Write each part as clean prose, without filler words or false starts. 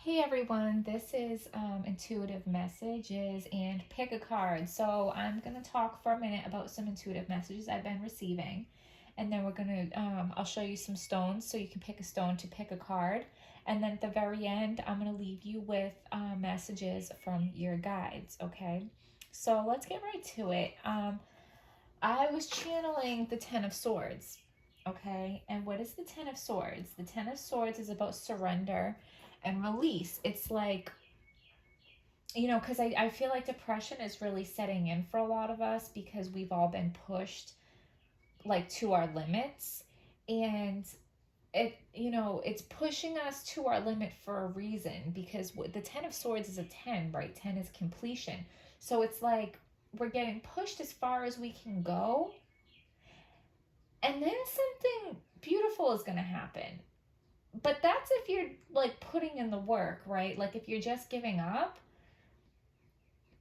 Hey everyone, this is intuitive messages and pick a card. So I'm going to talk for a minute about some intuitive messages I've been receiving. And then we're going to, I'll show you some stones so you can pick a stone to pick a card. And then at the very end, I'm going to leave you with messages from your guides, okay? So let's get right to it. I was channeling the Ten of Swords, okay? And what is the Ten of Swords? The Ten of Swords is about surrender and release. It's like, because I feel like depression is really setting in for a lot of us because we've all been pushed like to our limits. And it's pushing us to our limit for a reason because the Ten of Swords is a 10, right? 10 is completion. So it's like we're getting pushed as far as we can go, and then something beautiful is going to happen. But that's if you're like putting in the work, right? Like if you're just giving up,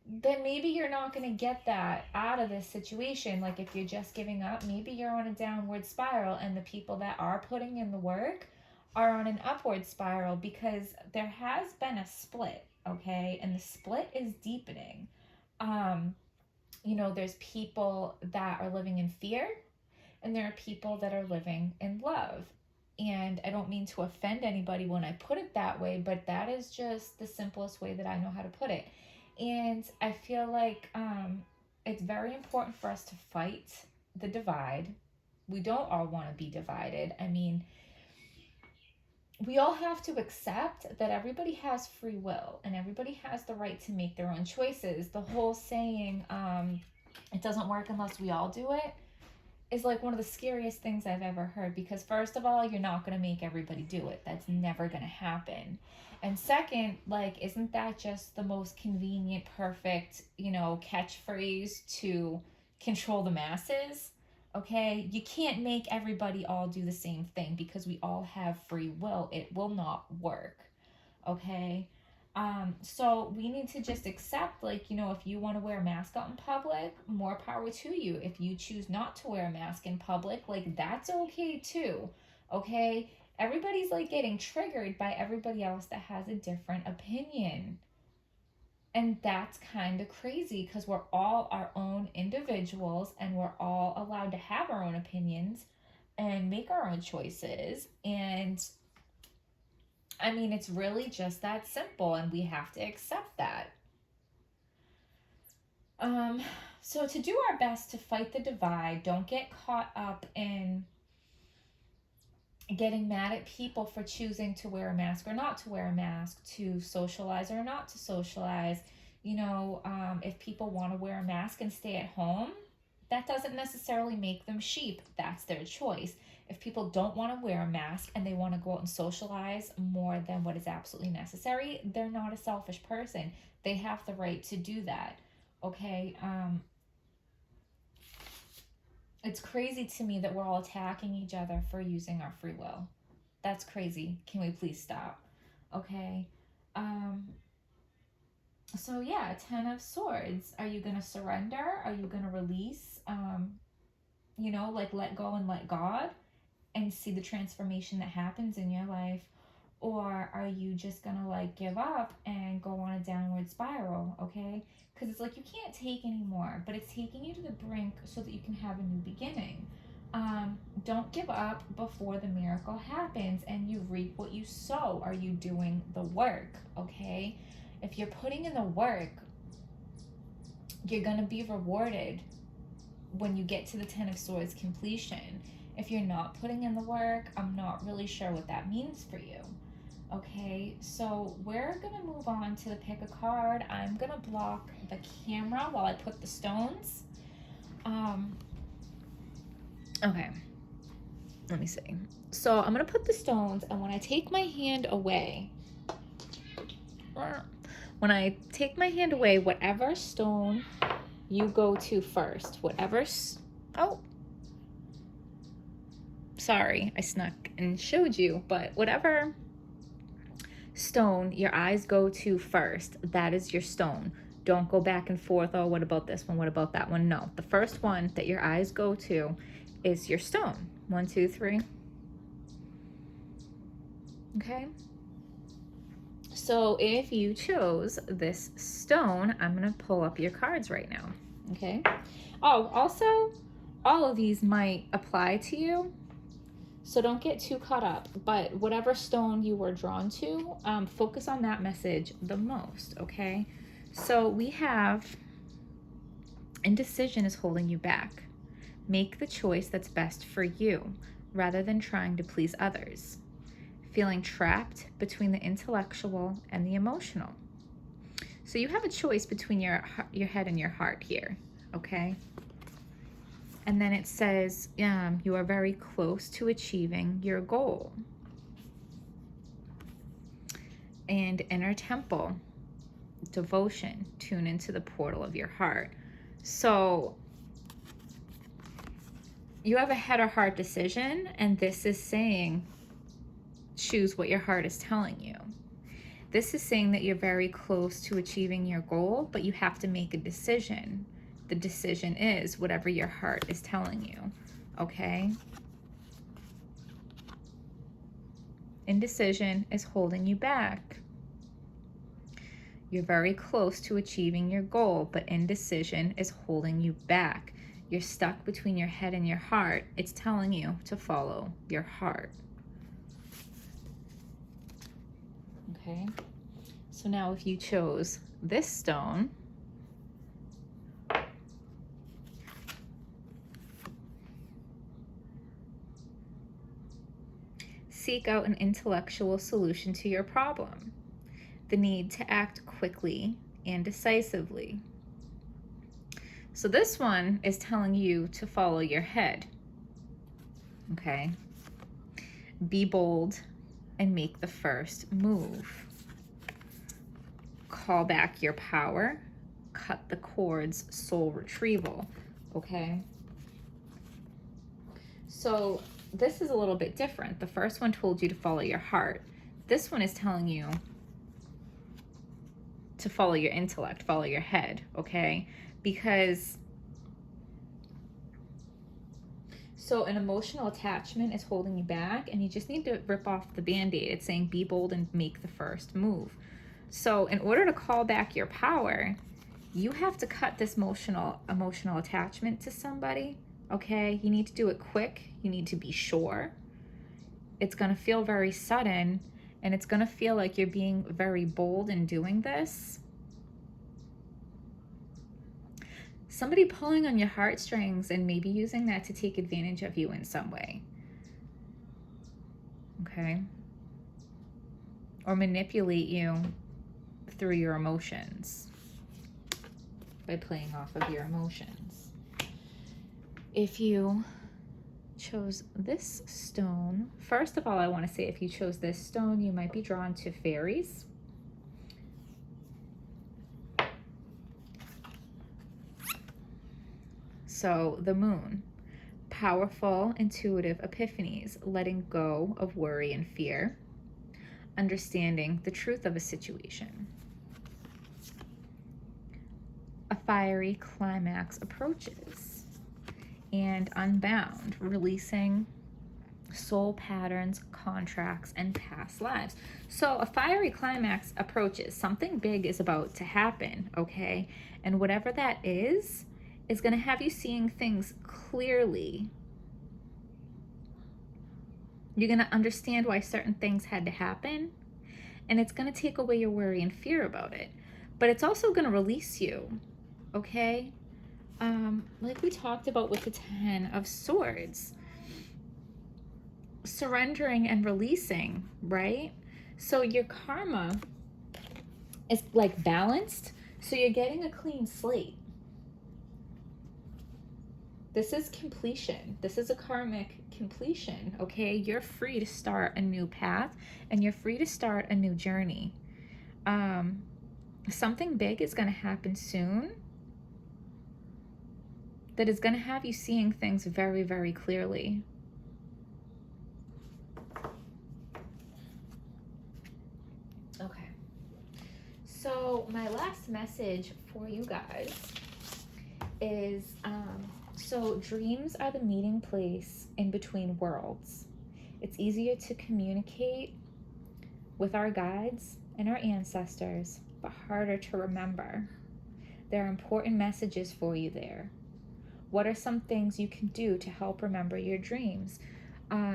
then maybe you're not going to get that out of this situation. Like if you're just giving up, maybe you're on a downward spiral, and the people that are putting in the work are on an upward spiral because there has been a split, okay? And the split is deepening. Um, there's people that are living in fear, and there are people that are living in love. And I don't mean to offend anybody when I put it that way, but that is just the simplest way that I know how to put it. And I feel like it's very important for us to fight the divide. We don't all want to be divided. I mean, we all have to accept that everybody has free will and everybody has the right to make their own choices. The whole saying, it doesn't work unless we all do it, is like one of the scariest things I've ever heard, because first of all, you're not going to make everybody do it. That's never going to happen. And second, like, isn't that just the most convenient, perfect, catchphrase to control the masses? Okay, you can't make everybody all do the same thing because we all have free will. It will not work. Okay, so we need to just accept, like, if you want to wear a mask out in public, more power to you. If you choose not to wear a mask in public, like, that's okay too. Okay, everybody's like getting triggered by everybody else that has a different opinion, and that's kind of crazy because we're all our own individuals and we're all allowed to have our own opinions and make our own choices. And I mean, it's really just that simple, and we have to accept that. Um, so to do our best to fight the divide, don't get caught up in getting mad at people for choosing to wear a mask or not to wear a mask, to socialize or not to socialize. If people want to wear a mask and stay at home, that doesn't necessarily make them sheep. That's their choice. If people don't want to wear a mask and they want to go out and socialize more than what is absolutely necessary, they're not a selfish person. They have the right to do that. Okay? It's crazy to me that we're all attacking each other for using our free will. That's crazy. Can we please stop? Okay? Um, so yeah, Ten of Swords. Are you going to surrender? Are you going to release? Like let go and let God and see the transformation that happens in your life? Or are you just gonna like give up and go on a downward spiral? Okay, because it's like you can't take anymore, but it's taking you to the brink so that you can have a new beginning. Don't give up before the miracle happens and you reap what you sow. Are you doing the work? Okay, if you're putting in the work, you're gonna be rewarded when you get to the Ten of Swords completion. If you're not putting in the work, I'm not really sure what that means for you. Okay, so we're gonna move on to the pick a card. I'm gonna block the camera while I put the stones. Okay, let me see. So I'm gonna put the stones, and when I take my hand away, whatever stone you go to first, oh, sorry, I snuck and showed you, but whatever stone your eyes go to first, that is your stone. Don't go back and forth. Oh, what about this one? What about that one? No, the first one that your eyes go to is your stone. 1, 2, 3. Okay. So if you chose this stone, I'm going to pull up your cards right now. Okay. Oh, also, all of these might apply to you. So don't get too caught up, but whatever stone you were drawn to, focus on that message the most, okay? So we have indecision is holding you back. Make the choice that's best for you rather than trying to please others. Feeling trapped between the intellectual and the emotional. So you have a choice between your head and your heart here, okay? And then it says you are very close to achieving your goal. And inner temple, devotion, tune into the portal of your heart. So you have a head or heart decision, and this is saying choose what your heart is telling you. This is saying that you're very close to achieving your goal, but you have to make a decision. The decision is whatever your heart is telling you, okay? Indecision is holding you back. You're very close to achieving your goal, but indecision is holding you back. You're stuck between your head and your heart. It's telling you to follow your heart. Okay, so now if you chose this stone, seek out an intellectual solution to your problem. The need to act quickly and decisively. So this one is telling you to follow your head. Okay, be bold and make the first move. Call back your power. Cut the cords, soul retrieval. Okay. So this is a little bit different. The first one told you to follow your heart. This one is telling you to follow your intellect, follow your head, okay? Because so an emotional attachment is holding you back, and you just need to rip off the Band-Aid. It's saying be bold and make the first move. So in order to call back your power, you have to cut this emotional attachment to somebody, okay? You need to do it quick. You need to be sure. It's going to feel very sudden, and it's going to feel like you're being very bold in doing this. Somebody pulling on your heartstrings and maybe using that to take advantage of you in some way. Okay? Or manipulate you through your emotions by playing off of your emotions. If you chose this stone, first of all, I want to say if you chose this stone, you might be drawn to fairies. So the moon, powerful, intuitive epiphanies, letting go of worry and fear, understanding the truth of a situation. A fiery climax approaches, and unbound, releasing soul patterns, contracts, and past lives. So a fiery climax approaches. Something big is about to happen, okay? And whatever that is going to have you seeing things clearly. You're going to understand why certain things had to happen, and it's going to take away your worry and fear about it. But it's also going to release you, okay? Like we talked about with the 10 of Swords. Surrendering and releasing, right? So your karma is like balanced, so you're getting a clean slate. This is completion. This is a karmic completion, okay? You're free to start a new path, and you're free to start a new journey. Something big is going to happen soon that is going to have you seeing things very, very clearly. Okay. So my last message for you guys is, so dreams are the meeting place in between worlds. It's easier to communicate with our guides and our ancestors, but harder to remember. There are important messages for you there. What are some things you can do to help remember your dreams?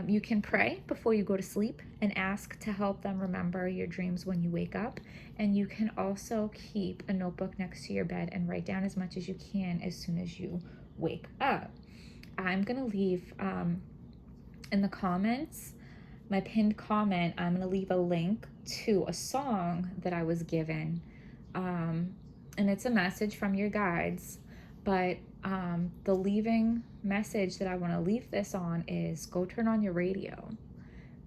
You can pray before you go to sleep and ask to help them remember your dreams when you wake up. And you can also keep a notebook next to your bed and write down as much as you can as soon as you wake up. I'm going to leave in the comments, my pinned comment, I'm going to leave a link to a song that I was given. And it's a message from your guides. But the leaving message that I want to leave this on is go turn on your radio,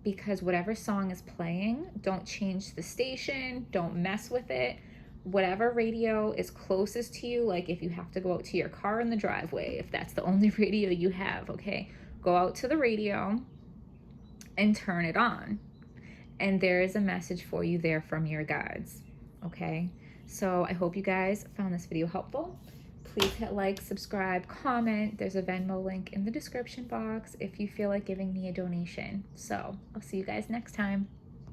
because whatever song is playing, don't change the station, don't mess with it. Whatever radio is closest to you, like if you have to go out to your car in the driveway, if that's the only radio you have, okay, go out to the radio and turn it on. And there is a message for you there from your guides, okay? So I hope you guys found this video helpful. Please hit like, subscribe, comment. There's a Venmo link in the description box if you feel like giving me a donation. So I'll see you guys next time.